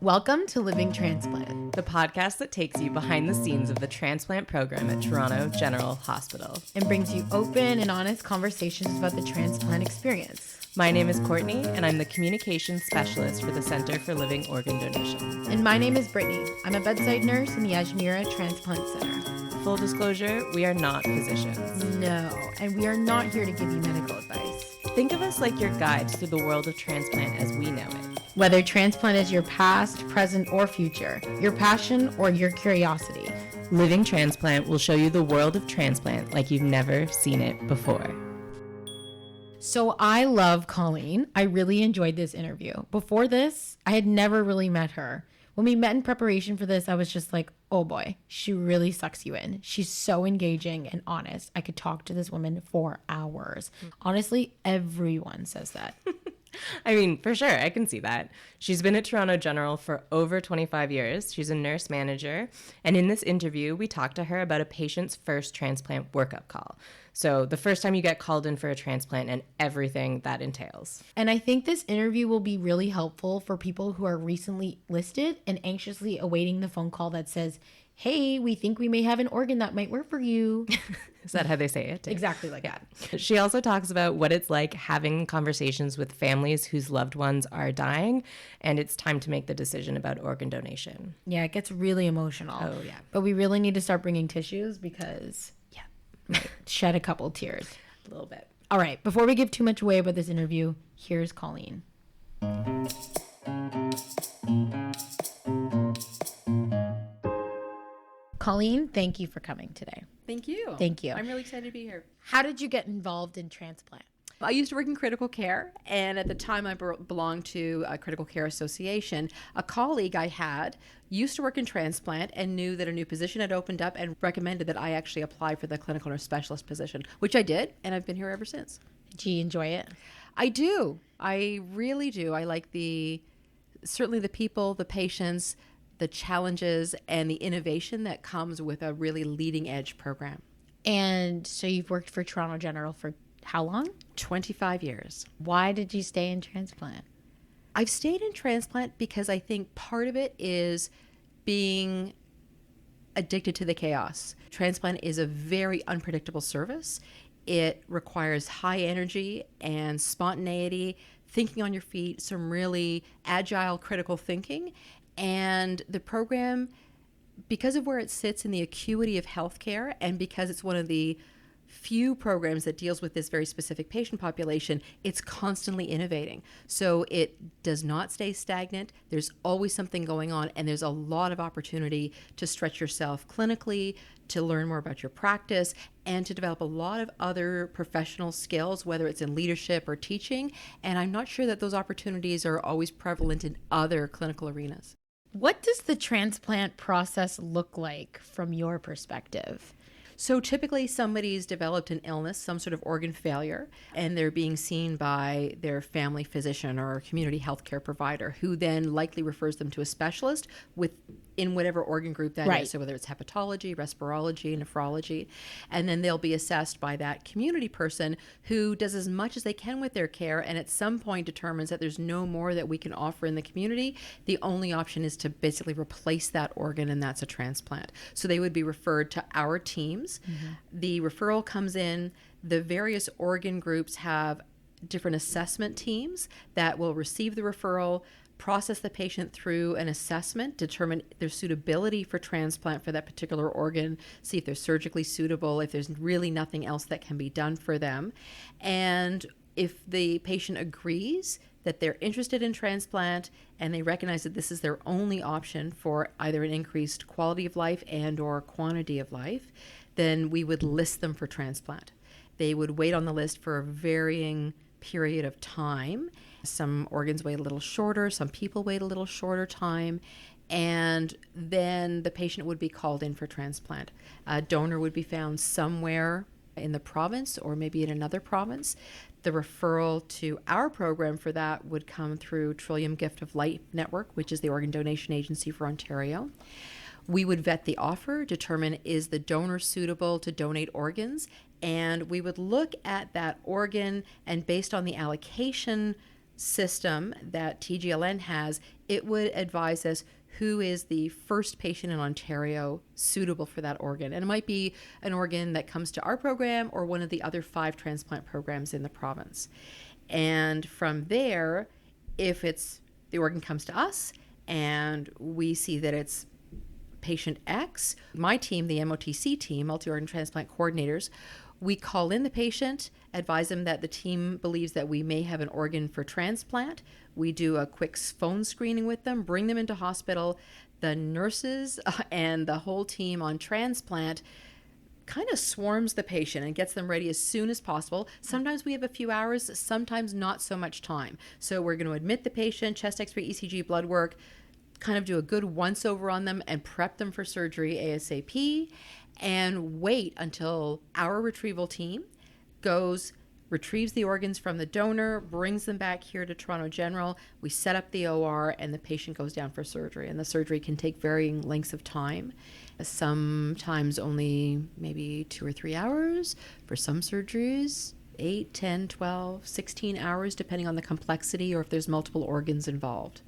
Welcome to Living Transplant, the podcast that takes you behind the scenes of the transplant program at Toronto General Hospital and brings you open and honest conversations about the transplant experience. My name is Courtney, and I'm the communications specialist for the Centre for Living Organ Donation. And my name is Brittany. I'm a bedside nurse in the Ajmera Transplant Centre. Full disclosure, we are not physicians. No, and we are not here to give you medical advice. Think of us like your guides through the world of transplant as we know it. Whether transplant is your past, present, or future, your passion, or your curiosity, Living Transplant will show you the world of transplant like you've never seen it before. So I love Colleen. I really enjoyed this interview. Before this, I had never really met her. When we met in preparation for this, I was just like, oh boy, she really sucks you in. She's so engaging and honest. I could talk to this woman for hours. Honestly, everyone says that. I mean, for sure, I can see that. She's been at Toronto General for over 25 years. She's a nurse manager. And in this interview, we talked to her about a patient's first transplant workup call. So the first time you get called in for a transplant and everything that entails. And I think this interview will be really helpful for people who are recently listed and anxiously awaiting the phone call that says, hey, we think we may have an organ that might work for you. Is that how they say it? Exactly like that. She also talks about what it's like having conversations with families whose loved ones are dying, and it's time to make the decision about organ donation. Yeah, it gets really emotional. Oh, yeah. But we really need to start bringing tissues because, might shed a couple tears. A little bit. All right, before we give too much away about this interview, here's Colleen. Colleen, thank you for coming today. Thank you. Thank you. I'm really excited to be here. How did you get involved in transplant? I used to work in critical care, and at the time I belonged to a critical care association. A colleague I had used to work in transplant and knew that a new position had opened up and recommended that I actually apply for the clinical nurse specialist position, which I did, and I've been here ever since. Do you enjoy it? I do. I really do. I like certainly the people, the patients, the challenges, and the innovation that comes with a really leading edge program. And so you've worked for Toronto General for how long? 25 years. Why did you stay in transplant? I've stayed in transplant because I think part of it is being addicted to the chaos. Transplant is a very unpredictable service. It requires high energy and spontaneity, thinking on your feet, some really agile, critical thinking. And the program, because of where it sits in the acuity of healthcare and because it's one of the few programs that deals with this very specific patient population, it's constantly innovating. So it does not stay stagnant. There's always something going on, and there's a lot of opportunity to stretch yourself clinically, to learn more about your practice, and to develop a lot of other professional skills, whether it's in leadership or teaching. And I'm not sure that those opportunities are always prevalent in other clinical arenas. What does the transplant process look like from your perspective? So typically somebody's developed an illness, some sort of organ failure, and they're being seen by their family physician or community healthcare provider, who then likely refers them to a specialist in whatever organ group that is. So whether it's hepatology, respirology, nephrology, and then they'll be assessed by that community person who does as much as they can with their care, and at some point determines that there's no more that we can offer in the community. The only option is to basically replace that organ, and that's a transplant. So they would be referred to our teams. Mm-hmm. The referral comes in. The various organ groups have different assessment teams that will receive the referral, process the patient through an assessment, determine their suitability for transplant for that particular organ, see if they're surgically suitable, if there's really nothing else that can be done for them. And if the patient agrees that they're interested in transplant and they recognize that this is their only option for either an increased quality of life and or quantity of life, then we would list them for transplant. They would wait on the list for a varying period of time. Some organs wait a little shorter, some people wait a little shorter time, and then the patient would be called in for transplant. A donor would be found somewhere in the province or maybe in another province. The referral to our program for that would come through Trillium Gift of Life Network, which is the organ donation agency for Ontario. We would vet the offer, determine is the donor suitable to donate organs, and we would look at that organ, and based on the allocation system that TGLN has, it would advise us who is the first patient in Ontario suitable for that organ. And it might be an organ that comes to our program or one of the other 5 transplant programs in the province. And from there, if the organ comes to us and we see that it's patient X, my team, the MOTC team, multi-organ transplant coordinators, we call in the patient, advise them that the team believes that we may have an organ for transplant. We do a quick phone screening with them, bring them into hospital. The nurses and the whole team on transplant kind of swarms the patient and gets them ready as soon as possible. Sometimes we have a few hours, sometimes not so much time. So we're going to admit the patient, chest x-ray, ECG, blood work, kind of do a good once over on them and prep them for surgery ASAP, and wait until our retrieval team retrieves the organs from the donor, brings them back here to Toronto General. We set up the OR and the patient goes down for surgery. And the surgery can take varying lengths of time. Sometimes only maybe 2 or 3 hours. For some surgeries, 8, 10, 12, 16 hours, depending on the complexity or if there's multiple organs involved.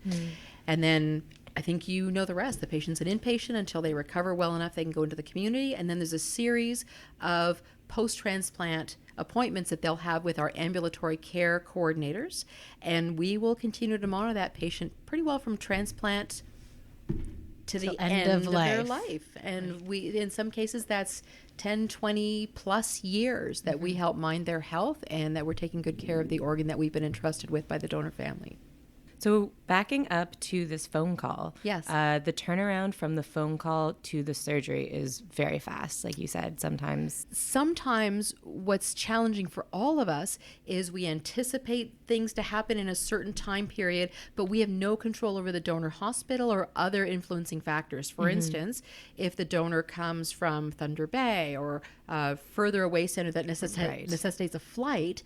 And then I think you know the rest. The patient's an inpatient until they recover well enough they can go into the community. And then there's a series of post-transplant appointments that they'll have with our ambulatory care coordinators. And we will continue to monitor that patient pretty well from transplant to the end of their life. And we, in some cases, that's 10, 20 plus years that we help mind their health and that we're taking good care of the organ that we've been entrusted with by the donor family. So backing up to this phone call, yes, the turnaround from the phone call to the surgery is very fast, like you said, sometimes. Sometimes what's challenging for all of us is we anticipate things to happen in a certain time period, but we have no control over the donor hospital or other influencing factors. For instance, if the donor comes from Thunder Bay or a further away center that necessitates a flight,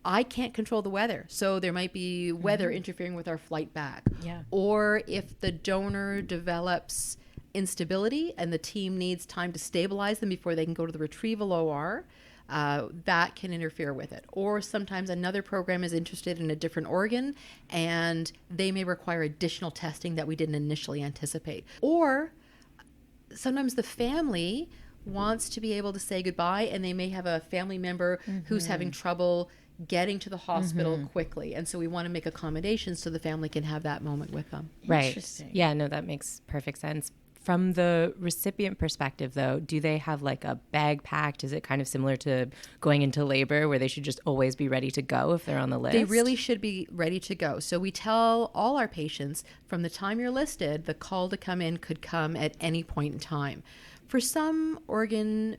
I can't control the weather. So there might be weather interfering with our flight back. Yeah. Or if the donor develops instability and the team needs time to stabilize them before they can go to the retrieval OR, that can interfere with it. Or sometimes another program is interested in a different organ and they may require additional testing that we didn't initially anticipate. Or sometimes the family wants to be able to say goodbye and they may have a family member who's having trouble getting to the hospital quickly. And so we want to make accommodations so the family can have that moment with them. Right. Yeah, no, that makes perfect sense. From the recipient perspective, though, do they have like a bag packed? Is it kind of similar to going into labor where they should just always be ready to go if they're on the list? They really should be ready to go. So we tell all our patients from the time you're listed, the call to come in could come at any point in time. For some organ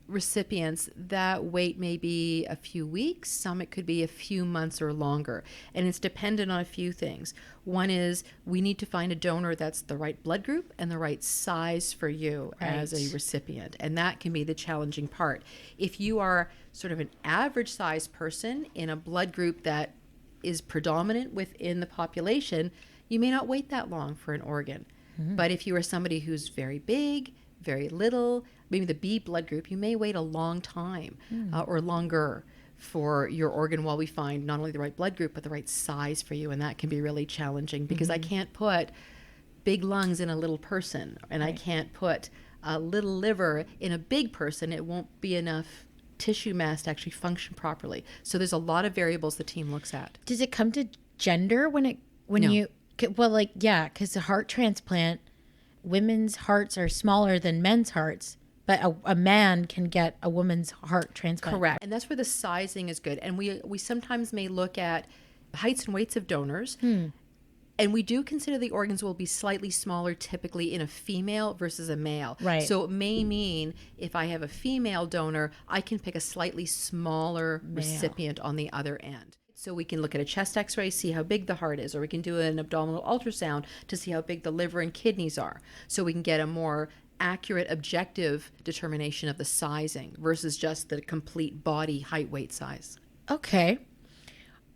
recipients, that wait may be a few weeks, some it could be a few months or longer, and it's dependent on a few things. One is we need to find a donor that's the right blood group and the right size for you as a recipient, and that can be the challenging part. If you are sort of an average size person in a blood group that is predominant within the population, you may not wait that long for an organ. But if you are somebody who's very big, very little, maybe the B blood group, you may wait a long time or longer for your organ while we find not only the right blood group, but the right size for you. And that can be really challenging because I can't put big lungs in a little person and I can't put a little liver in a big person. It won't be enough tissue mass to actually function properly. So there's a lot of variables the team looks at. Does it come to gender when No. you, well, like, yeah, because the heart transplant, women's hearts are smaller than men's hearts, but a man can get a woman's heart transplant. Correct. And that's where the sizing is good. And we sometimes may look at heights and weights of donors. And we do consider the organs will be slightly smaller typically in a female versus a male. Right. So it may mean if I have a female donor, I can pick a slightly smaller recipient on the other end. So we can look at a chest x-ray, see how big the heart is, or we can do an abdominal ultrasound to see how big the liver and kidneys are. So we can get a more accurate, objective determination of the sizing versus just the complete body height, weight, size. Okay.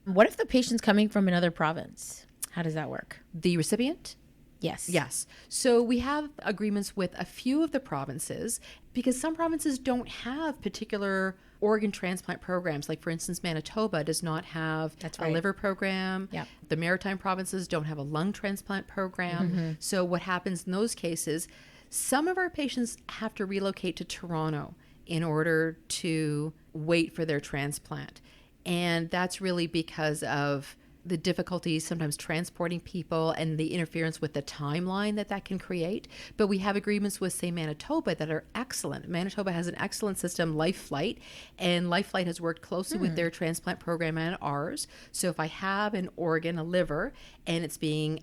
What if the patient's coming from another province? How does that work? The recipient? Yes. Yes. So we have agreements with a few of the provinces because some provinces don't have particular organ transplant programs. Like, for instance, Manitoba does not have That's a right. liver program. Yep. The Maritime provinces don't have a lung transplant program. So what happens in those cases, some of our patients have to relocate to Toronto in order to wait for their transplant. And that's really because of the difficulties sometimes transporting people and the interference with the timeline that can create. But we have agreements with, say, Manitoba that are excellent. Manitoba has an excellent system, LifeFlight, and LifeFlight has worked closely with their transplant program and ours. So if I have an organ, a liver, and it's being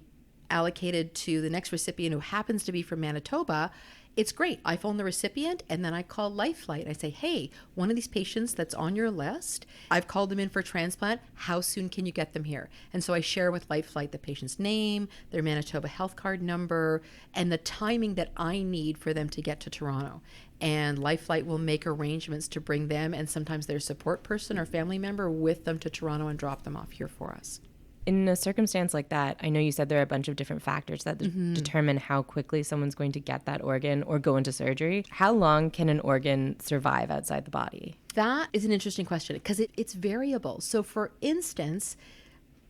allocated to the next recipient who happens to be from Manitoba, it's great. I phone the recipient and then I call LifeFlight. I say, hey, one of these patients that's on your list, I've called them in for transplant. How soon can you get them here? And so I share with LifeFlight the patient's name, their Manitoba health card number, and the timing that I need for them to get to Toronto. And LifeFlight will make arrangements to bring them and sometimes their support person or family member with them to Toronto and drop them off here for us. In a circumstance like that, I know you said there are a bunch of different factors that determine how quickly someone's going to get that organ or go into surgery. How long can an organ survive outside the body? That is an interesting question because it's variable. So, for instance,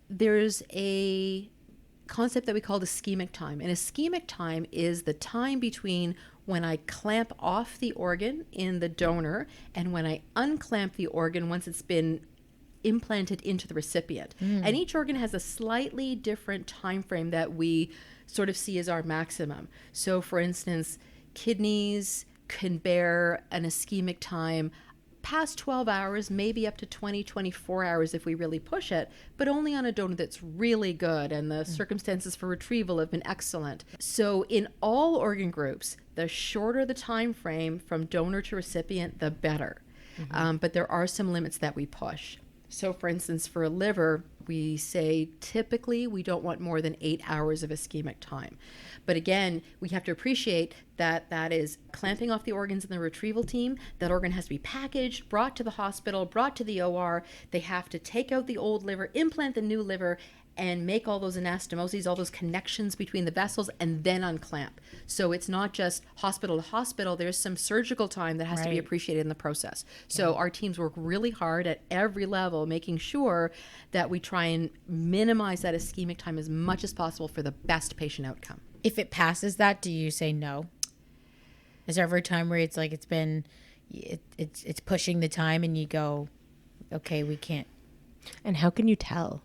there's a concept that we call ischemic time. And ischemic time is the time between when I clamp off the organ in the donor and when I unclamp the organ once it's been implanted into the recipient. And each organ has a slightly different time frame that we sort of see as our maximum. So for instance, kidneys can bear an ischemic time past 12 hours, maybe up to 20, 24 hours if we really push it, but only on a donor that's really good and the circumstances for retrieval have been excellent. So in all organ groups, the shorter the time frame from donor to recipient, the better. But there are some limits that we push. So for instance, for a liver, we say typically we don't want more than 8 hours of ischemic time. But again, we have to appreciate that that is clamping off the organs in the retrieval team. That organ has to be packaged, brought to the hospital, brought to the OR. They have to take out the old liver, implant the new liver, and make all those anastomoses, all those connections between the vessels, and then unclamp. So it's not just hospital to hospital. There's some surgical time that has to be appreciated in the process. So our teams work really hard at every level, making sure that we try and minimize that ischemic time as much as possible for the best patient outcome. If it passes that, do you say no? Is there ever a time where it's like it's pushing the time and you go, okay, we can't? And how can you tell?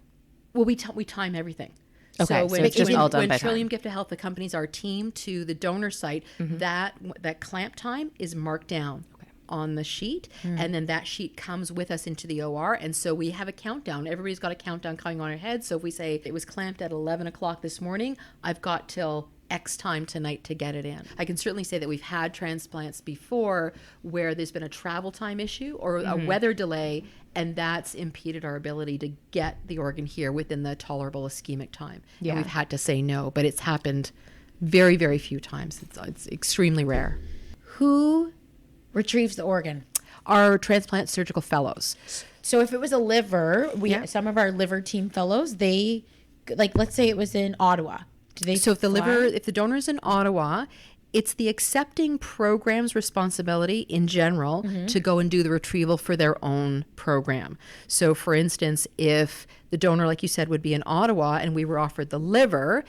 Well, we time everything. Okay, so it's just all done by time. Trillium Gift of Health accompanies our team to the donor site, that clamp time is marked down on the sheet, and then that sheet comes with us into the OR, and so we have a countdown. Everybody's got a countdown coming on our head. So if we say it was clamped at 11 o'clock this morning, I've got till X time tonight to get it in. I can certainly say that we've had transplants before where there's been a travel time issue or a weather delay, and that's impeded our ability to get the organ here within the tolerable ischemic time. Yeah. And we've had to say no, but it's happened very, very few times. It's extremely rare. Who retrieves the organ? Our transplant surgical fellows. So if it was a liver, some of our liver team fellows, they, like, let's say it was in Ottawa. So if the donor is in Ottawa, it's the accepting program's responsibility in general to go and do the retrieval for their own program. So for instance, if the donor, like you said, would be in Ottawa and we were offered the liver,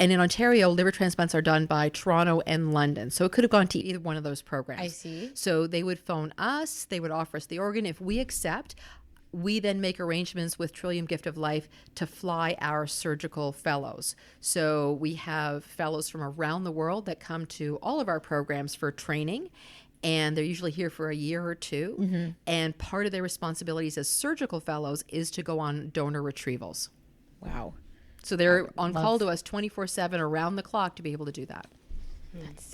and in Ontario, liver transplants are done by Toronto and London. So it could have gone to either one of those programs. I see. So they would phone us, they would offer us the organ. If we accept, we then make arrangements with Trillium Gift of Life to fly our surgical fellows. So we have fellows from around the world that come to all of our programs for training, and they're usually here for a year or two. And part of their responsibilities as surgical fellows is to go on donor retrievals. Wow. So they're on call to us 24/7 around the clock to be able to do that.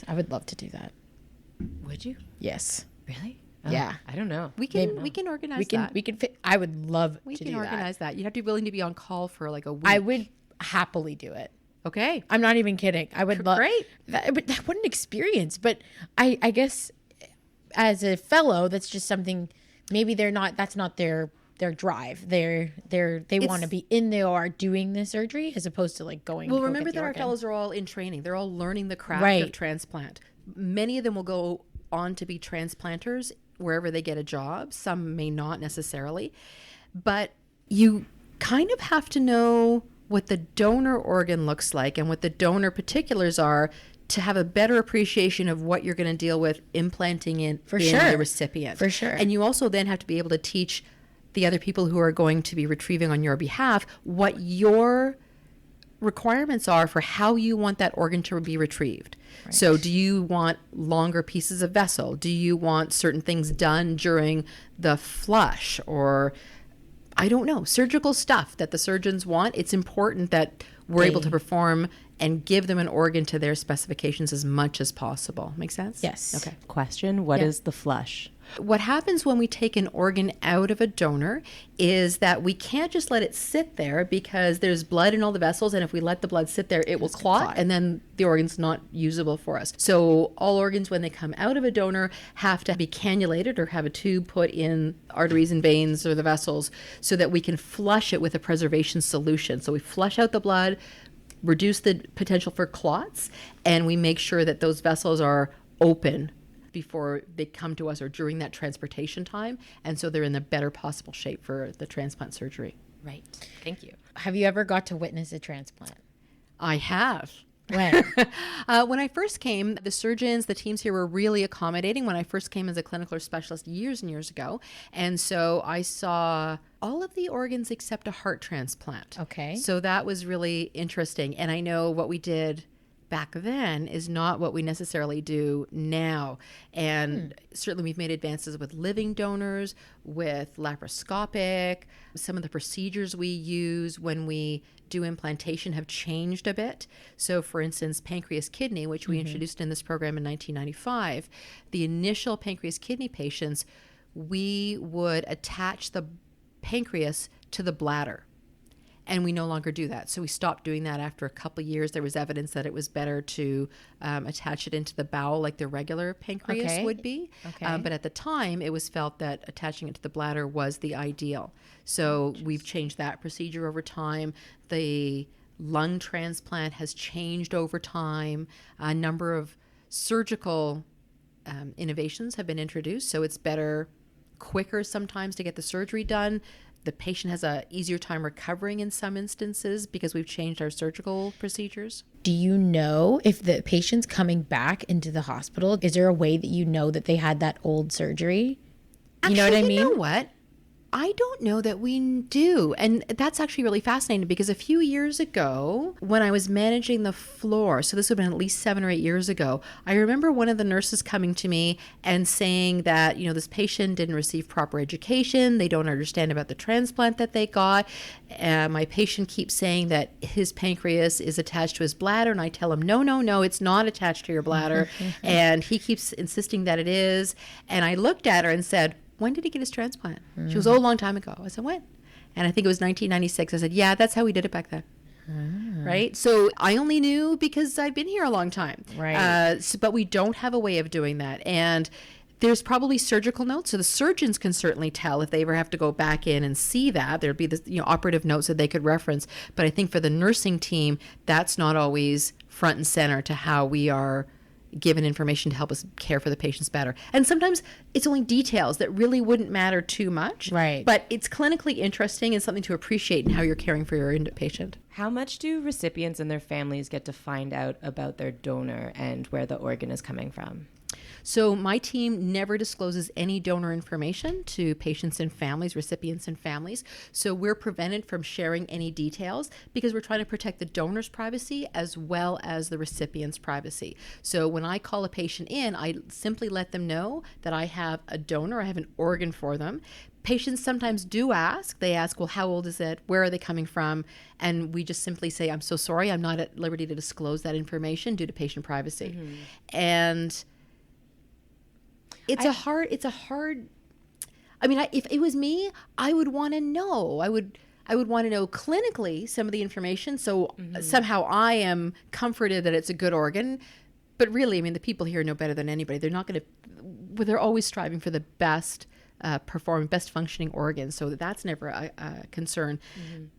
I would love to do that. Would you? Yes. Really? Yeah. I don't know. We can organize that. We can fit. I would love We to can do organize that. You have to be willing to be on call for like a week. I would happily do it. Okay. I'm not even kidding. I would love. Great. But what an experience. But I guess as a fellow, that's just something. Maybe they're not. That's not their their drive. They want to be in the OR doing the surgery as opposed to like going. Well, to go remember get the that our organ. fellows are all in training. They're all learning the craft Right. of transplant. Many of them will go on to be transplanters wherever they get a job. Some may not necessarily. But you kind of have to know what the donor organ looks like and what the donor particulars are to have a better appreciation of what you're going to deal with implanting in sure. the recipient. For sure. And you also then have to be able to teach the other people who are going to be retrieving on your behalf what your requirements are for how you want that organ to be retrieved. Right. So do you want longer pieces of vessel? Do you want certain things done during the flush, or I don't know, surgical stuff that the surgeons want? It's important that we're able to perform and give them an organ to their specifications as much as possible. Make sense? Yes. Okay. Question, what is the flush? What happens when we take an organ out of a donor is that we can't just let it sit there because there's blood in all the vessels, and if we let the blood sit there, it will clot, and then the organ's not usable for us. So all organs, when they come out of a donor, have to be cannulated or have a tube put in arteries and veins or the vessels so that we can flush it with a preservation solution. So we flush out the blood, reduce the potential for clots, and we make sure that those vessels are open before they come to us or during that transportation time. And so they're in the better possible shape for the transplant surgery. Right. Thank you. Have you ever got to witness a transplant? I have. When? When I first came, the surgeons, the teams here were really accommodating when I first came as a clinical specialist years and years ago. And so I saw all of the organs except a heart transplant. Okay. So that was really interesting. And I know what we did back then is not what we necessarily do now. And certainly we've made advances with living donors, with laparoscopic. Some of the procedures we use when we do implantation have changed a bit. So for instance, pancreas kidney, which we introduced in this program in 1995, the initial pancreas kidney patients, we would attach the pancreas to the bladder. And we no longer do that. So we stopped doing that after a couple of years. There was evidence that it was better to attach it into the bowel like the regular pancreas would be. Okay. But at the time, it was felt that attaching it to the bladder was the ideal. So we've changed that procedure over time. The lung transplant has changed over time. A number of surgical innovations have been introduced. So it's better, quicker sometimes to get the surgery done. The patient has a easier time recovering in some instances because we've changed our surgical procedures. Do you know if the patient's coming back into the hospital, is there a way that you know that they had that old surgery? You know what I mean? You know what? I don't know that we do. And that's actually really fascinating because a few years ago, when I was managing the floor, so this would have been at least 7 or 8 years ago, I remember one of the nurses coming to me and saying that, you know, this patient didn't receive proper education. They don't understand about the transplant that they got. My patient keeps saying that his pancreas is attached to his bladder. And I tell him, no, it's not attached to your bladder. And he keeps insisting that it is. And I looked at her and said, when did he get his transplant? She was, a long time ago. I said, when? And I think it was 1996. I said, yeah, that's how we did it back then. Right? So I only knew because I've been here a long time. Right. But we don't have a way of doing that. And there's probably surgical notes. So the surgeons can certainly tell if they ever have to go back in and see that. There'd be this, operative notes that they could reference. But I think for the nursing team, that's not always front and center to how we are given information to help us care for the patients better. And sometimes it's only details that really wouldn't matter too much. Right. But it's clinically interesting and something to appreciate in how you're caring for your patient. How much do recipients and their families get to find out about their donor and where the organ is coming from? So my team never discloses any donor information to patients and families, recipients and families. So we're prevented from sharing any details because we're trying to protect the donor's privacy as well as the recipient's privacy. So when I call a patient in, I simply let them know that I have a donor, I have an organ for them. Patients sometimes do ask. They ask, well, how old is it? Where are they coming from? And we just simply say, I'm so sorry, I'm not at liberty to disclose that information due to patient privacy. And it's a hard, I mean, if it was me, I would want to know. I would want to know clinically some of the information. So somehow I am comforted that it's a good organ. But really, I mean, the people here know better than anybody. They're not going to, they're always striving for the best perform best functioning organs. So that's never a concern.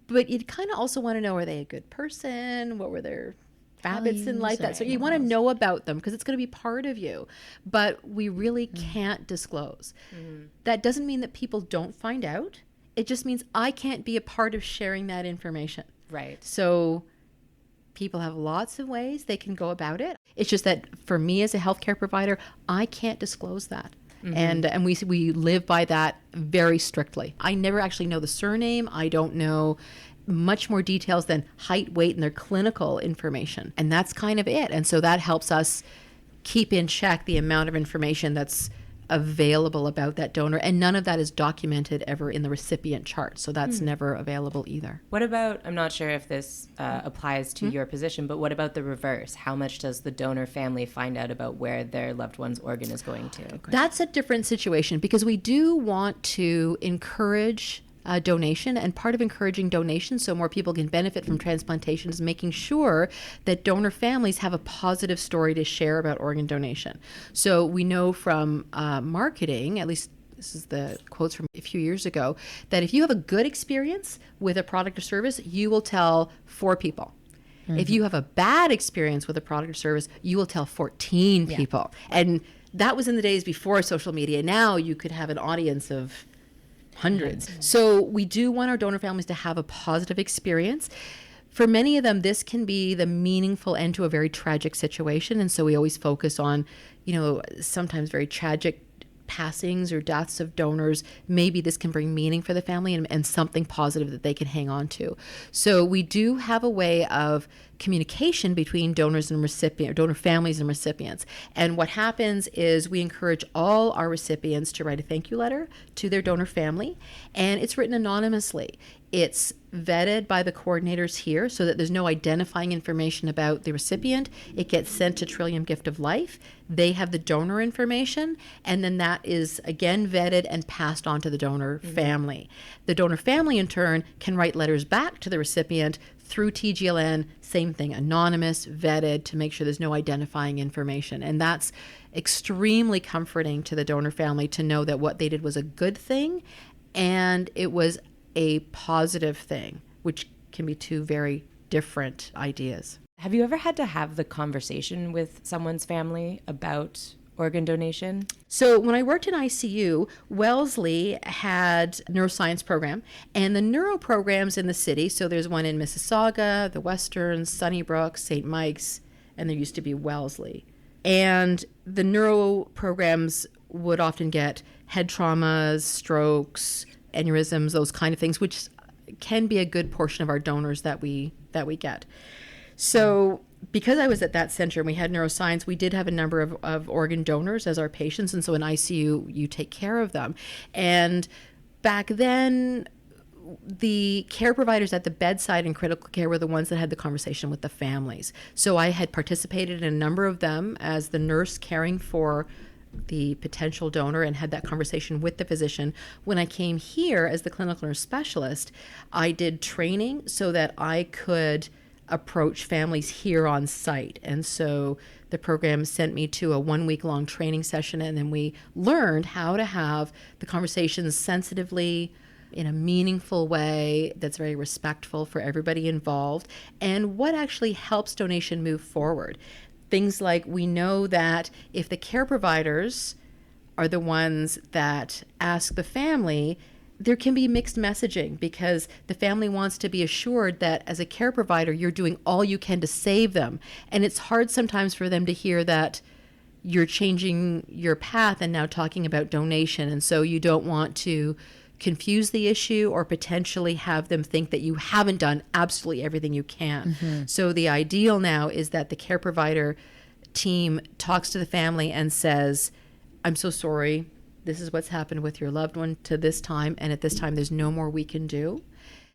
But you'd kind of also want to know, are they a good person? What were their habits in life? That so you want to know about them because it's going to be part of you. But we really can't disclose. That doesn't mean that people don't find out. It just means I can't be a part of sharing that information. Right. So people have lots of ways they can go about it. It's just that for me as a healthcare provider, I can't disclose that. And we live by that very strictly. I never actually know the surname. I don't know much more details than height, weight, and their clinical information. And that's kind of it. And so that helps us keep in check the amount of information that's available about that donor. And none of that is documented ever in the recipient chart. So that's never available either. What about, I'm not sure if this applies to your position, but what about the reverse? How much does the donor family find out about where their loved one's organ is going to? That's a different situation because we do want to encourage donation, and part of encouraging donation so more people can benefit from transplantation is making sure that donor families have a positive story to share about organ donation. So we know from marketing, at least this is the quotes from a few years ago, that if you have a good experience with a product or service, you will tell 4 people. If you have a bad experience with a product or service, you will tell 14 people. And that was in the days before social media. Now you could have an audience of hundreds. So we do want our donor families to have a positive experience. For many of them, this can be the meaningful end to a very tragic situation. And so we always focus on, sometimes very tragic passings or deaths of donors. Maybe this can bring meaning for the family and something positive that they can hang on to. So we do have a way of communication between donors and donor families and recipients. And what happens is we encourage all our recipients to write a thank you letter to their donor family, and it's written anonymously. It's vetted by the coordinators here so that there's no identifying information about the recipient. It gets sent to Trillium Gift of Life. They have the donor information, and then that is again vetted and passed on to the donor family. The donor family, in turn, can write letters back to the recipient through TGLN, same thing, anonymous, vetted, to make sure there's no identifying information. And that's extremely comforting to the donor family to know that what they did was a good thing and it was a positive thing, which can be 2 very different ideas. Have you ever had to have the conversation with someone's family about organ donation? So when I worked in ICU, Wellesley had a neuroscience program, and the neuro programs in the city, so there's one in Mississauga, the Westerns, Sunnybrook, St. Mike's, and there used to be Wellesley. And the neuro programs would often get head traumas, strokes, aneurysms, those kind of things, which can be a good portion of our donors that we get. So because I was at that center and we had neuroscience, we did have a number of organ donors as our patients. And so in ICU, you take care of them. And back then, the care providers at the bedside in critical care were the ones that had the conversation with the families. So I had participated in a number of them as the nurse caring for the potential donor and had that conversation with the physician. When I came here as the clinical nurse specialist, I did training so that I could approach families here on site. And so the program sent me to a 1-week-long training session, and then we learned how to have the conversations sensitively, in a meaningful way that's very respectful for everybody involved, and what actually helps donation move forward. Things like, we know that if the care providers are the ones that ask the family, there can be mixed messaging because the family wants to be assured that as a care provider, you're doing all you can to save them. And it's hard sometimes for them to hear that you're changing your path and now talking about donation. And so you don't want to confuse the issue or potentially have them think that you haven't done absolutely everything you can. So the ideal now is that the care provider team talks to the family and says, I'm so sorry, this is what's happened with your loved one to this time, and at this time there's no more we can do.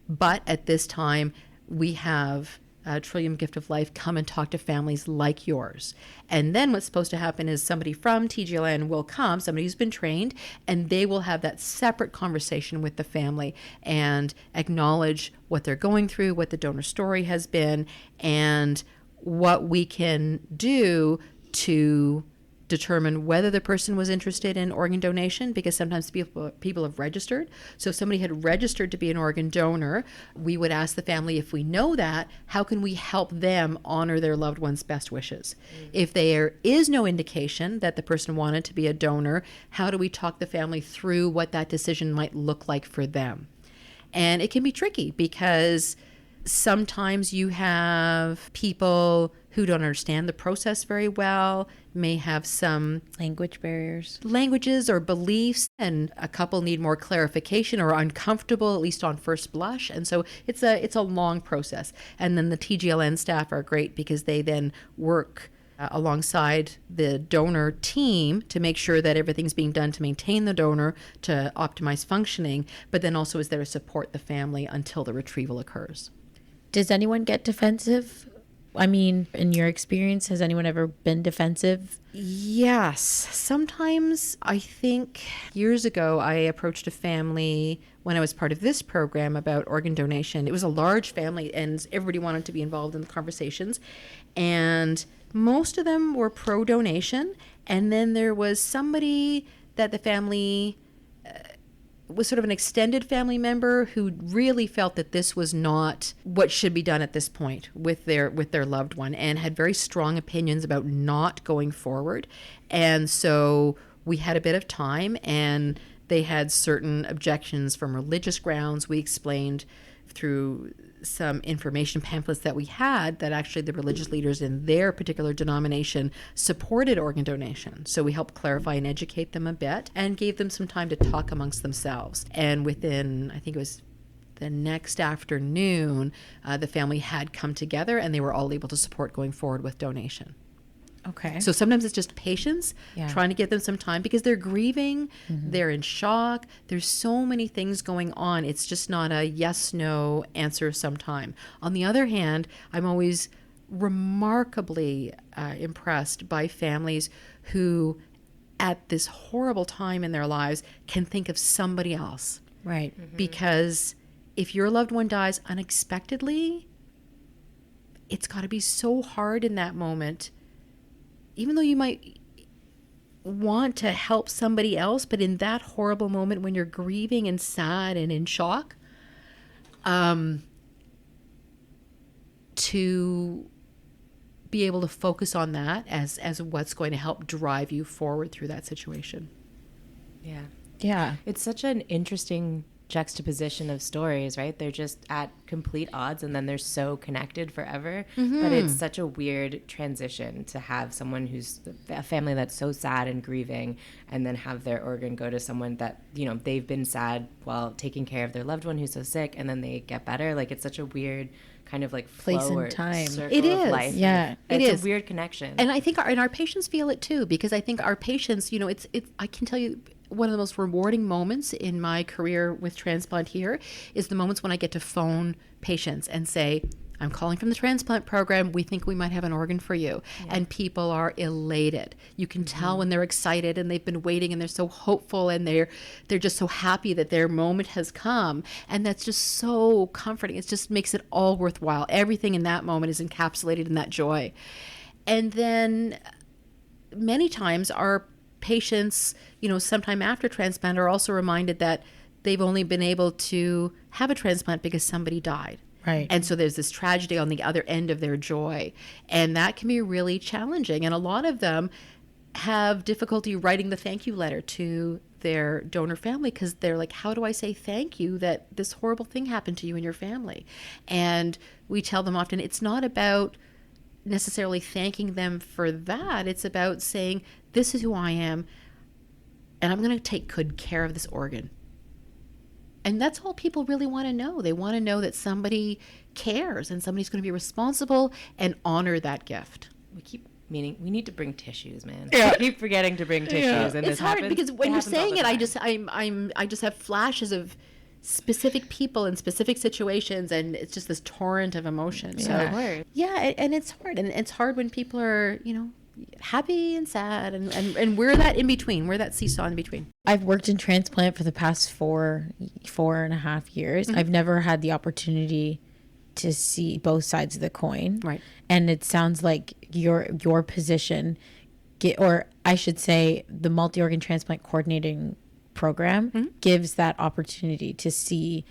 But at this time, we have Trillium Gift of Life come and talk to families like yours. And then what's supposed to happen is somebody from TGLN will come, somebody who's been trained, and they will have that separate conversation with the family and acknowledge what they're going through, what the donor story has been, and what we can do to determine whether the person was interested in organ donation, because sometimes people have registered. So if somebody had registered to be an organ donor, we would ask the family, if we know that, how can we help them honor their loved one's best wishes? If there is no indication that the person wanted to be a donor, how do we talk the family through what that decision might look like for them? And it can be tricky because sometimes you have people who don't understand the process very well, may have some languages or beliefs, and a couple need more clarification or are uncomfortable, at least on first blush. And so it's a long process. And then the TGLN staff are great because they then work alongside the donor team to make sure that everything's being done to maintain the donor, to optimize functioning, but then also is there to support the family until the retrieval occurs. Does anyone get defensive? I mean, in your experience, has anyone ever been defensive? Yes. Sometimes. I think years ago, I approached a family when I was part of this program about organ donation. It was a large family and everybody wanted to be involved in the conversations. And most of them were pro-donation. And then there was somebody that the family was sort of an extended family member who really felt that this was not what should be done at this point with their loved one, and had very strong opinions about not going forward. And so we had a bit of time, and they had certain objections from religious grounds. We explained through some information pamphlets that we had that actually the religious leaders in their particular denomination supported organ donation. So we helped clarify and educate them a bit and gave them some time to talk amongst themselves. And within, I think it was the next afternoon, the family had come together and they were all able to support going forward with donation. Okay. So sometimes it's just patience, trying to give them some time because they're grieving, they're in shock. There's so many things going on. It's just not a yes, no answer sometime. On the other hand, I'm always remarkably impressed by families who, at this horrible time in their lives, can think of somebody else. Right. Because if your loved one dies unexpectedly, it's got to be so hard in that moment. Even though you might want to help somebody else, but in that horrible moment when you're grieving and sad and in shock, to be able to focus on that as what's going to help drive you forward through that situation. Yeah. Yeah. It's such an interesting juxtaposition of stories, right? They're just at complete odds and then they're so connected forever. But it's such a weird transition to have someone who's a family that's so sad and grieving, and then have their organ go to someone that, you know, they've been sad while taking care of their loved one who's so sick, and then they get better. Like, it's such a weird kind of like Place flow and or time. circle It of is. life. Yeah. It It's is a weird connection. And I think our patients feel it too, because I think our patients, you know, it's I can tell you, one of the most rewarding moments in my career with transplant here is the moments when I get to phone patients and say, I'm calling from the transplant program. We think we might have an organ for you. Yeah. And people are elated. You can tell when they're excited and they've been waiting and they're so hopeful and they're just so happy that their moment has come. And that's just so comforting. It just makes it all worthwhile. Everything in that moment is encapsulated in that joy. And then many times our patients, you know, sometime after transplant are also reminded that they've only been able to have a transplant because somebody died. Right. And so there's this tragedy on the other end of their joy. And that can be really challenging. And a lot of them have difficulty writing the thank you letter to their donor family because they're like, how do I say thank you that this horrible thing happened to you and your family? And we tell them often it's not about necessarily thanking them for that. It's about saying, this is who I am, and I'm going to take good care of this organ. And that's all people really want to know. They want to know that somebody cares and somebody's going to be responsible and honor that gift. We keep meaning we need to bring tissues, man. Yeah. We keep forgetting to bring tissues, and it's this hard happens. because when you're saying it, time. I just have flashes of specific people and specific situations, and it's just this torrent of emotion. So and it's hard, and it's hard when people are, you know, happy and sad, and we're that in between. We're that seesaw in between. I've worked in transplant for the past four and a half years. I've never had the opportunity to see both sides of the coin. Right. And it sounds like your position or I should say the multi-organ transplant coordinating program gives that opportunity to see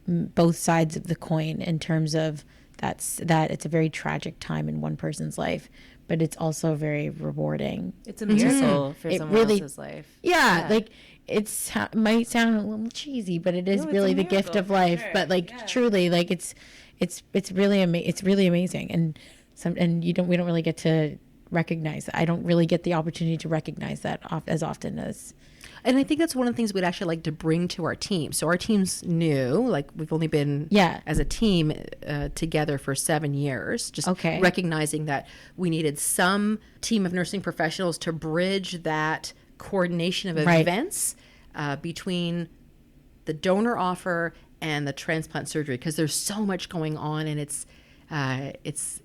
both sides of the coin in terms of that it's a very tragic time in one person's life, but it's also very rewarding. It's a miracle for someone else's life. Yeah, like it might sound a little cheesy, but it is really the gift of life. Sure. But like truly, like it's really amazing, and we don't really get to recognize that. I don't really get the opportunity to recognize that as often as. And I think that's one of the things we'd actually like to bring to our team. So our team's new, like we've only been as a team together for 7 years, just recognizing that we needed some team of nursing professionals to bridge that coordination of events between the donor offer and the transplant surgery, because there's so much going on, and it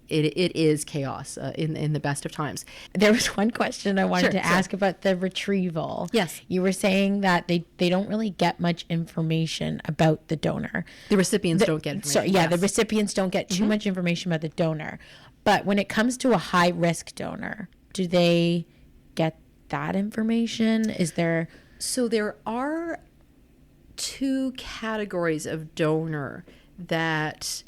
is chaos in the best of times. There was one question I wanted to ask about the retrieval. Yes. You were saying that they don't really get much information about the donor. The recipients don't get information. The recipients don't get too much information about the donor. But when it comes to a high-risk donor, do they get that information? Is there... So there are 2 categories of donor that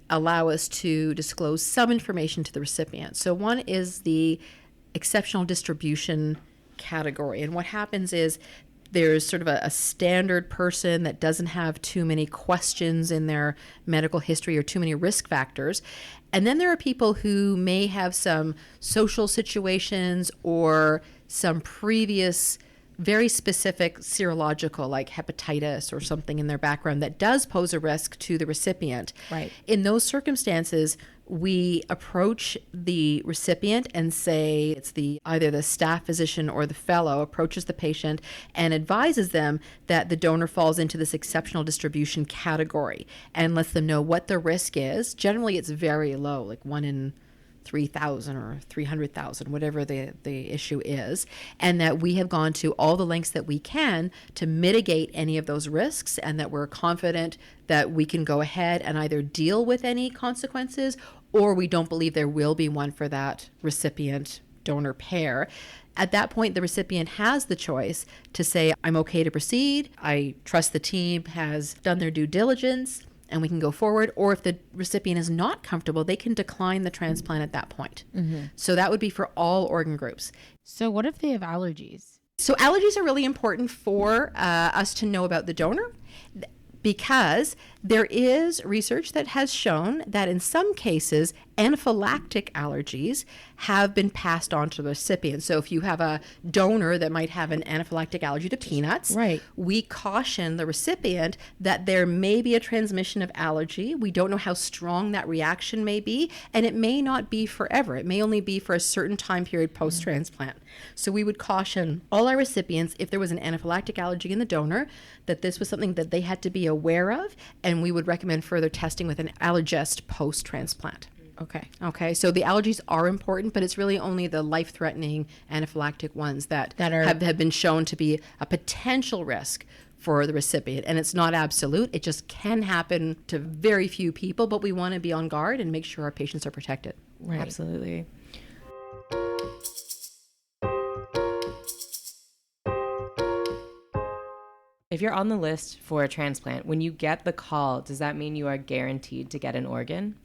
allow us to disclose some information to the recipient. So one is the exceptional distribution category. And what happens is there's sort of a standard person that doesn't have too many questions in their medical history or too many risk factors. And then there are people who may have some social situations or some previous very specific serological, like hepatitis or something in their background that does pose a risk to the recipient. Right. In those circumstances, we approach the recipient and say it's either the staff physician or the fellow approaches the patient and advises them that the donor falls into this exceptional distribution category and lets them know what the risk is. Generally, it's very low, like 1 in 3,000 or 300,000, whatever the issue is, and that we have gone to all the lengths that we can to mitigate any of those risks, and that we're confident that we can go ahead and either deal with any consequences, or we don't believe there will be one for that recipient donor pair. At that point, the recipient has the choice to say, I'm okay to proceed, I trust the team has done their due diligence, and we can go forward. Or if the recipient is not comfortable, they can decline the transplant at that point. So that would be for all organ groups. So what if they have allergies? So allergies are really important for us to know about the donor, because there is research that has shown that in some cases, anaphylactic allergies have been passed on to the recipient. So if you have a donor that might have an anaphylactic allergy to peanuts, we caution the recipient that there may be a transmission of allergy. We don't know how strong that reaction may be, and it may not be forever. It may only be for a certain time period post-transplant. So we would caution all our recipients, if there was an anaphylactic allergy in the donor, that this was something that they had to be aware of, and we would recommend further testing with an allergist post-transplant. Okay. So the allergies are important, but it's really only the life-threatening anaphylactic ones that have been shown to be a potential risk for the recipient. And it's not absolute. It just can happen to very few people, but we want to be on guard and make sure our patients are protected. Right. Absolutely. If you're on the list for a transplant, when you get the call, does that mean you are guaranteed to get an organ?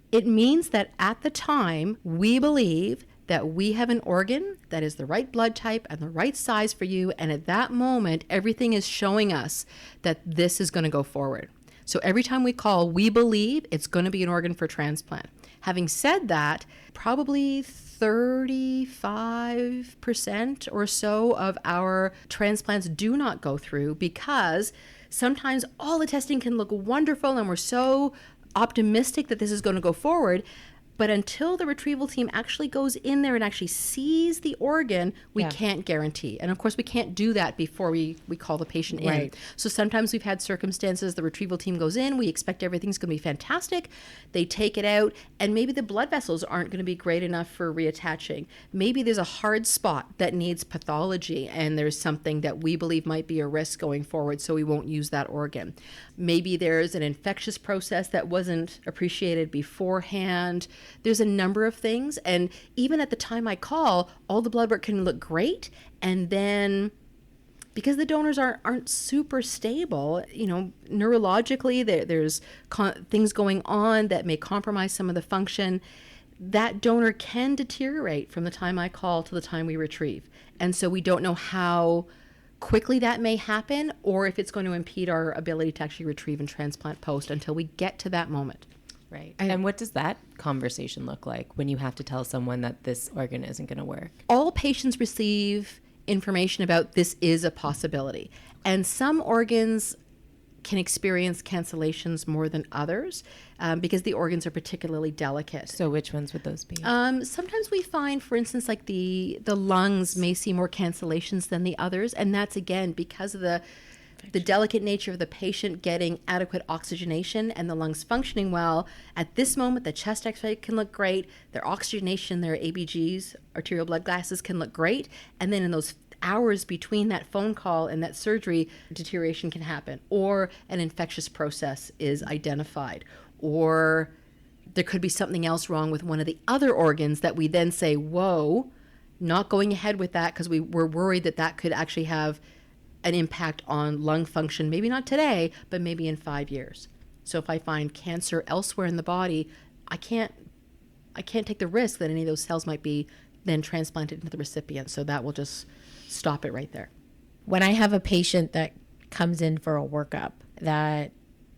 It means that at the time, we believe that we have an organ that is the right blood type and the right size for you. And at that moment, everything is showing us that this is going to go forward. So every time we call, we believe it's going to be an organ for transplant. Having said that, probably 35% or so of our transplants do not go through, because sometimes all the testing can look wonderful and we're so optimistic that this is going to go forward, but until the retrieval team actually goes in there and actually sees the organ, we can't guarantee. And of course, we can't do that before we call the patient in. So sometimes we've had circumstances, the retrieval team goes in, we expect everything's going to be fantastic, they take it out, and maybe the blood vessels aren't going to be great enough for reattaching. Maybe there's a hard spot that needs pathology, and there's something that we believe might be a risk going forward, so we won't use that organ. Maybe there's an infectious process that wasn't appreciated beforehand. There's a number of things. And even at the time I call, all the blood work can look great. And then because the donors aren't super stable, neurologically, there's things going on that may compromise some of the function. That donor can deteriorate from the time I call to the time we retrieve. And so we don't know how quickly that may happen or if it's going to impede our ability to actually retrieve and transplant post until we get to that moment. Right. And what does that conversation look like when you have to tell someone that this organ isn't going to work? All patients receive information about this is a possibility. And some organs can experience cancellations more than others because the organs are particularly delicate. So which ones would those be? Sometimes we find, for instance, like the lungs may see more cancellations than the others. And that's, again, because of the delicate nature of the patient getting adequate oxygenation and the lungs functioning well. At this moment, the chest x-ray can look great. Their oxygenation, their ABGs, arterial blood gases, can look great. And then in those hours between that phone call and that surgery, deterioration can happen, or an infectious process is identified, or there could be something else wrong with one of the other organs that we then say, whoa, not going ahead with that because we're worried that could actually have an impact on lung function, maybe not today, but maybe in 5 years. So if I find cancer elsewhere in the body, I can't take the risk that any of those cells might be then transplanted into the recipient. So that will just stop it right there. When I have a patient that comes in for a workup, that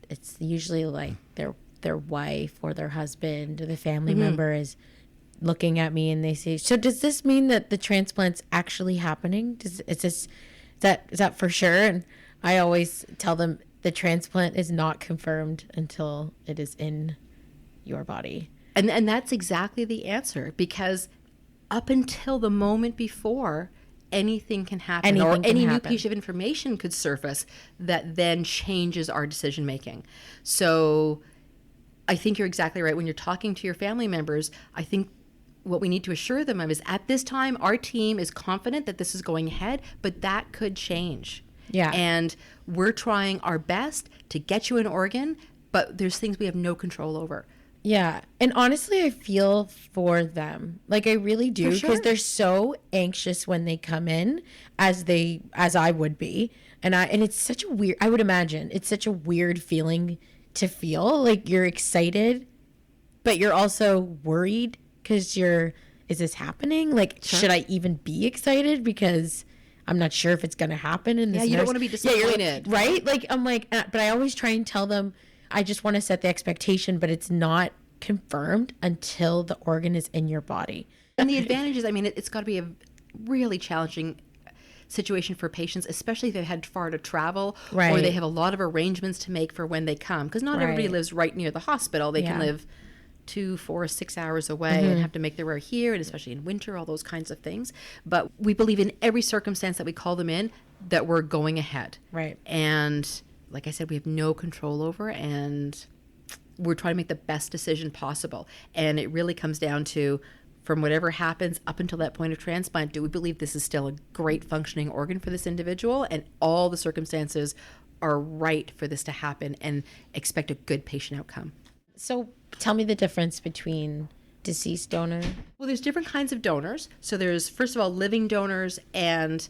it's usually like their wife or their husband or the family member is looking at me and they say, so does this mean that the transplant's actually happening? Is that for sure? And I always tell them the transplant is not confirmed until it is in your body. And that's exactly the answer, because up until the moment before, anything can happen, new piece of information could surface that then changes our decision making. So I think you're exactly right. When you're talking to your family members, I think what we need to assure them of is at this time, our team is confident that this is going ahead, but that could change. Yeah. And we're trying our best to get you an organ, but there's things we have no control over. Yeah. And honestly, I feel for them. Like I really do, because they're so anxious when they come in as I would be. And it's such a weird, I would imagine it's such a weird feeling to feel like you're excited, but you're also worried because is this happening? Like, should I even be excited? Because I'm not sure if it's going to happen in this. Yeah, you don't want to be disappointed. Yeah, right? Like, I'm like, but I always try and tell them, I just want to set the expectation, but it's not confirmed until the organ is in your body. And the advantage is, it's got to be a really challenging situation for patients, especially if they've had far to travel, right, or they have a lot of arrangements to make for when they come. Because not everybody lives right near the hospital. They can live 2, 4, 6 hours away and have to make their way here, and especially in winter, all those kinds of things. But we believe in every circumstance that we call them in that we're going ahead. Right. And like I said, we have no control over, and we're trying to make the best decision possible. And it really comes down to, from whatever happens up until that point of transplant, do we believe this is still a great functioning organ for this individual, and all the circumstances are right for this to happen, and expect a good patient outcome. So tell me the difference between deceased donor. Well, there's different kinds of donors. So there's, first of all, living donors and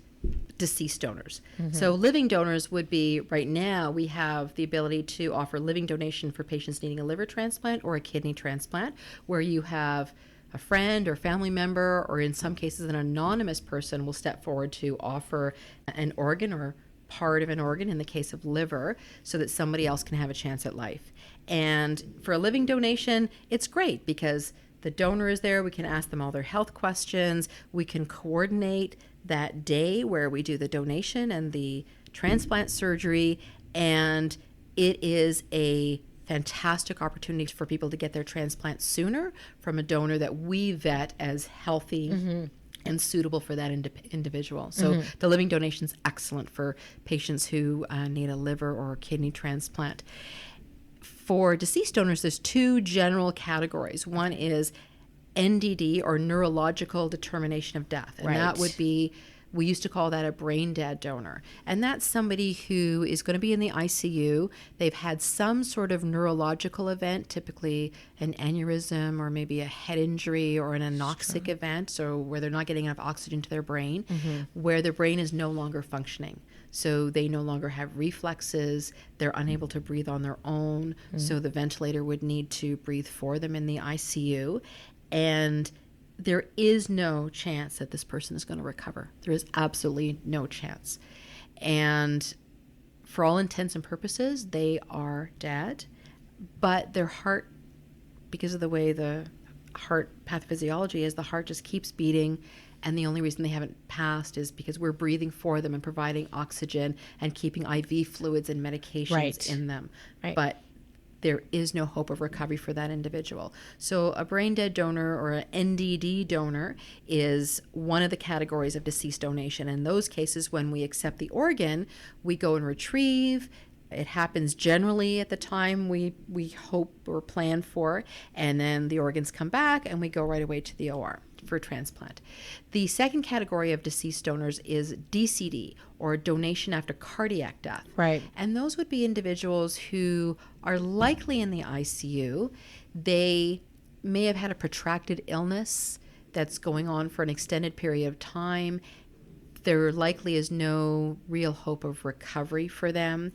deceased donors. So living donors would be, right now, we have the ability to offer living donation for patients needing a liver transplant or a kidney transplant, where you have a friend or family member, or in some cases an anonymous person, will step forward to offer an organ or part of an organ in the case of liver, so that somebody else can have a chance at life. And for a living donation, it's great because the donor is there. We can ask them all their health questions. We can coordinate that day where we do the donation and the transplant surgery. And it is a fantastic opportunity for people to get their transplant sooner from a donor that we vet as healthy and suitable for that individual. So the living donation is excellent for patients who need a liver or a kidney transplant. For deceased donors, there's 2 general categories. One is NDD, or neurological determination of death. And that would be We used to call that a brain dead donor. And that's somebody who is going to be in the ICU. They've had some sort of neurological event, typically an aneurysm or maybe a head injury or an anoxic event, so where they're not getting enough oxygen to their brain, where their brain is no longer functioning. So they no longer have reflexes. They're unable to breathe on their own. So the ventilator would need to breathe for them in the ICU. And there is no chance that this person is going to recover. There is absolutely no chance. And for all intents and purposes, they are dead. But their heart, because of the way the heart pathophysiology is, the heart just keeps beating. And the only reason they haven't passed is because we're breathing for them and providing oxygen and keeping IV fluids and medications in them. But there is no hope of recovery for that individual. So a brain dead donor or an NDD donor is one of the categories of deceased donation. In those cases, when we accept the organ, we go and retrieve. It happens generally at the time we hope or plan for, and then the organs come back and we go right away to the OR for transplant. The second category of deceased donors is DCD, or donation after cardiac death. Right. And those would be individuals who are likely in the ICU. They may have had a protracted illness that's going on for an extended period of time. There likely is no real hope of recovery for them.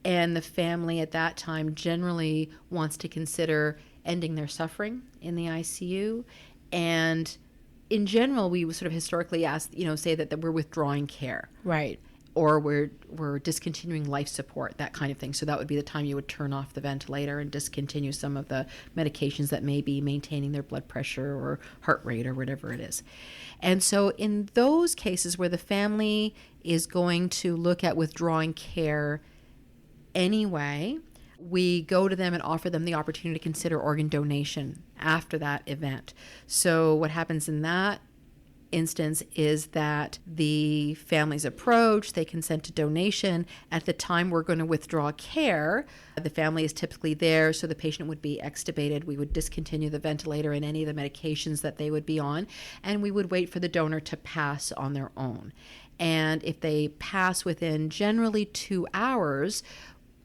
And the family at that time generally wants to consider ending their suffering in the ICU. And in general, we sort of historically say that we're withdrawing care. Right. Or we're discontinuing life support, that kind of thing. So that would be the time you would turn off the ventilator and discontinue some of the medications that may be maintaining their blood pressure or heart rate or whatever it is. And so in those cases where the family is going to look at withdrawing care anyway, we go to them and offer them the opportunity to consider organ donation after that event. So what happens in that instance is that the family's approach, they consent to donation. At the time we're going to withdraw care, the family is typically there, so the patient would be extubated. We would discontinue the ventilator and any of the medications that they would be on, and we would wait for the donor to pass on their own. And if they pass within generally 2 hours,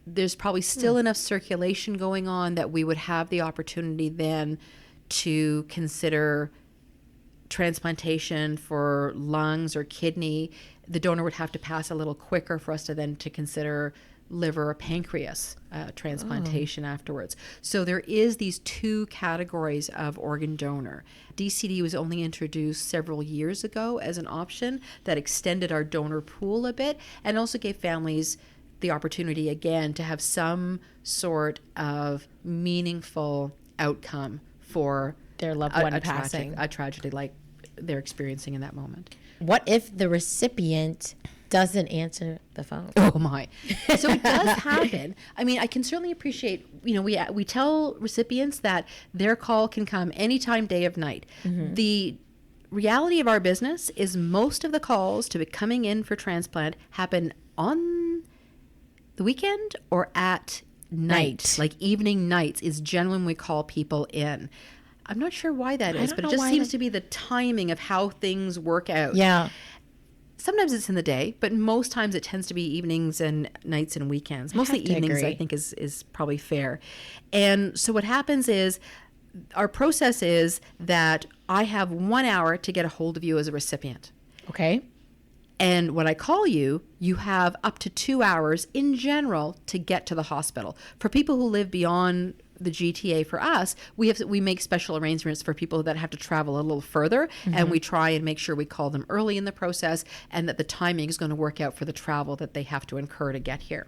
there's probably still enough circulation going on that we would have the opportunity then to consider transplantation for lungs or kidney. The donor would have to pass a little quicker for us to then to consider liver or pancreas transplantation afterwards. So there is these two categories of organ donor. DCD was only introduced several years ago as an option that extended our donor pool a bit and also gave families the opportunity again to have some sort of meaningful outcome for Their loved one passing. a tragedy like they're experiencing in that moment. What if the recipient doesn't answer the phone? Oh my. So it does happen. I mean, I can certainly appreciate, we tell recipients that their call can come anytime, day of night. The reality of our business is most of the calls to be coming in for transplant happen on the weekend or at night. Like evening nights is generally when we call people in. I'm not sure why that is, but it just seems to be the timing of how things work out. Yeah. Sometimes it's in the day, but most times it tends to be evenings and nights and weekends. Mostly evenings, I think, is probably fair. And so what happens is our process is that I have 1 hour to get a hold of you as a recipient. Okay. And when I call you, you have up to 2 hours in general to get to the hospital. For people who live beyond the GTA, for us, we make special arrangements for people that have to travel a little further, and we try and make sure we call them early in the process and that the timing is going to work out for the travel that they have to incur to get here.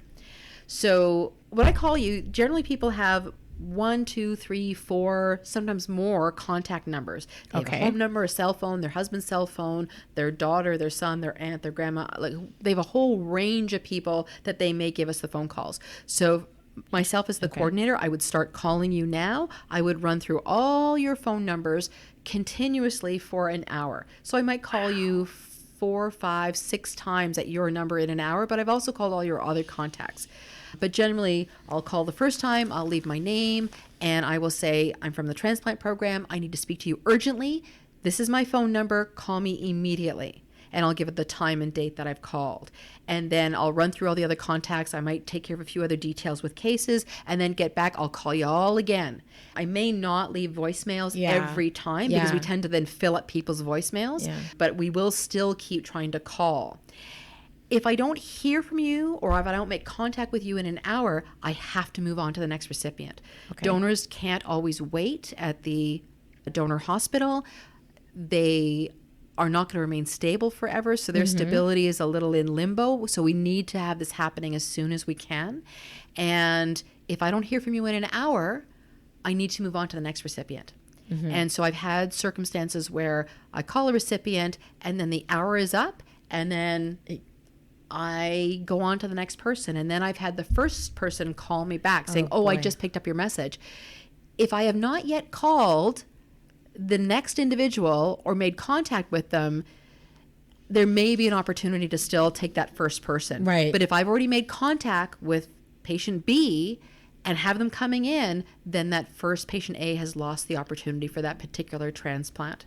So when I call you, generally people have 1, 2, 3, 4, sometimes more contact numbers. They have a home number, a cell phone, their husband's cell phone, their daughter, their son, their aunt, their grandma. Like they have a whole range of people that they may give us the phone calls. So myself as the coordinator, I would start calling you now. I would run through all your phone numbers continuously for an hour. So I might call you 4, 5, 6 times at your number in an hour, but I've also called all your other contacts. But generally, I'll call the first time, I'll leave my name, and I will say, I'm from the transplant program. I need to speak to you urgently. This is my phone number. Call me immediately. and I'll give it the time and date that I've called. And then I'll run through all the other contacts. I might take care of a few other details with cases and then get back. I'll call you all again. I may not leave voicemails every time because we tend to then fill up people's voicemails, but we will still keep trying to call. If I don't hear from you or if I don't make contact with you in an hour, I have to move on to the next recipient. Okay. Donors can't always wait at the donor hospital. They are not going to remain stable forever, so their stability is a little in limbo. So we need to have this happening as soon as we can. And if I don't hear from you in an hour, I need to move on to the next recipient. And so I've had circumstances where I call a recipient and then the hour is up and then I go on to the next person. And then I've had the first person call me back saying, I just picked up your message. If I have not yet called the next individual or made contact with them, there may be an opportunity to still take that first person. Right. But if I've already made contact with patient B and have them coming in, then that first patient A has lost the opportunity for that particular transplant.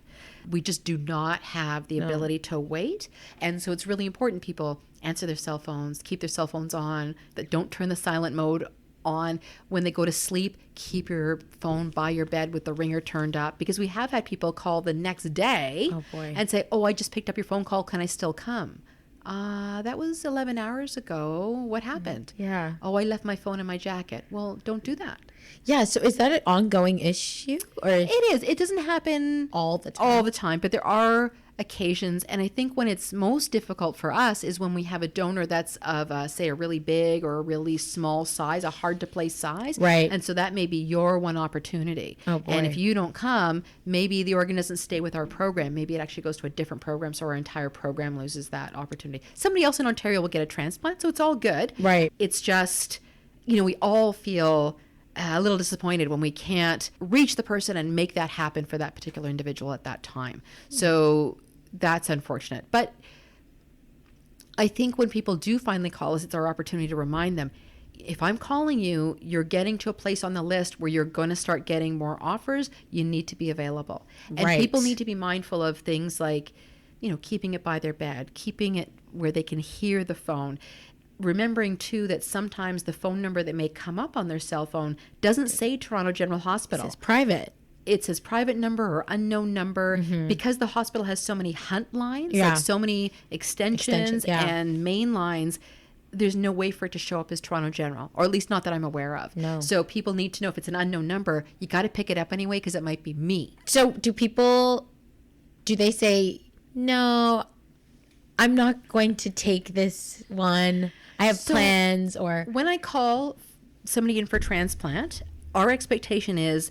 We just do not have the ability to wait. And so it's really important people answer their cell phones, keep their cell phones on, that don't turn the silent mode on. When they go to sleep, keep your phone by your bed with the ringer turned up, because we have had people call the next day and say, I just picked up your phone call. Can I still come? That was 11 hours ago. What happened? Yeah. I left my phone in my jacket. Well, don't do that. Yeah. So is that an ongoing issue? Or it is. It doesn't happen all the time, but there are occasions. And I think when it's most difficult for us is when we have a donor that's of, say, a really big or a really small size, a hard to place size. Right. And so that may be your one opportunity. Oh, boy. And if you don't come, maybe the organ doesn't stay with our program. Maybe it actually goes to a different program, so our entire program loses that opportunity. Somebody else in Ontario will get a transplant, so it's all good. Right. It's just, we all feel a little disappointed when we can't reach the person and make that happen for that particular individual at that time. So that's unfortunate. But I think when people do finally call us, it's our opportunity to remind them, if I'm calling you, you're getting to a place on the list where you're going to start getting more offers. You need to be available. And people need to be mindful of things like, keeping it by their bed, keeping it where they can hear the phone. Remembering, too, that sometimes the phone number that may come up on their cell phone doesn't say Toronto General Hospital. It's private. It says private number or unknown number, because the hospital has so many hunt lines, like so many extensions and main lines. There's no way for it to show up as Toronto General, or at least not that I'm aware of. No. So people need to know if it's an unknown number, you got to pick it up anyway because it might be me. So do they say, no, I'm not going to take this one, I have plans? Or when I call somebody in for transplant, our expectation is,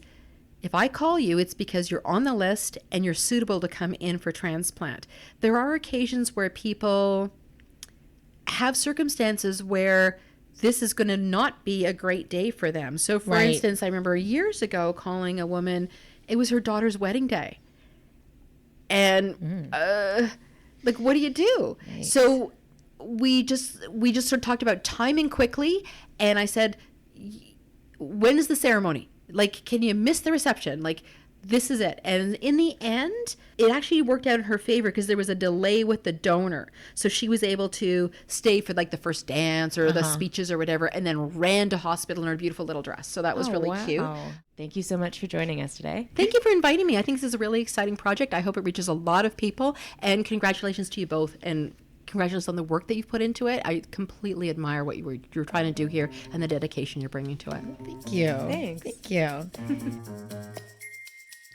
if I call you, it's because you're on the list and you're suitable to come in for transplant. There are occasions where people have circumstances where this is going to not be a great day for them. So, for instance, I remember years ago calling a woman, it was her daughter's wedding day. And, what do you do? Right. So we just sort of talked about timing quickly. And I said, when is the ceremony? Can you miss the reception? This is it. And in the end, it actually worked out in her favor because there was a delay with the donor. So she was able to stay for the first dance or the speeches or whatever, and then ran to hospital in her beautiful little dress. So that was really cute. Thank you so much for joining us today. Thank you for inviting me. I think this is a really exciting project. I hope it reaches a lot of people, and congratulations to you both. And congratulations on the work that you've put into it. I completely admire what you're trying to do here and the dedication you're bringing to it. Thank you. Thanks. Thank you.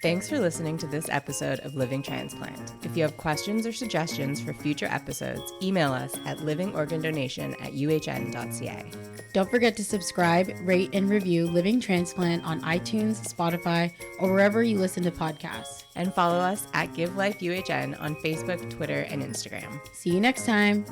Thanks for listening to this episode of Living Transplant. If you have questions or suggestions for future episodes, email us at livingorgandonation@uhn.ca. Don't forget to subscribe, rate, and review Living Transplant on iTunes, Spotify, or wherever you listen to podcasts. And follow us at Give Life UHN on Facebook, Twitter, and Instagram. See you next time.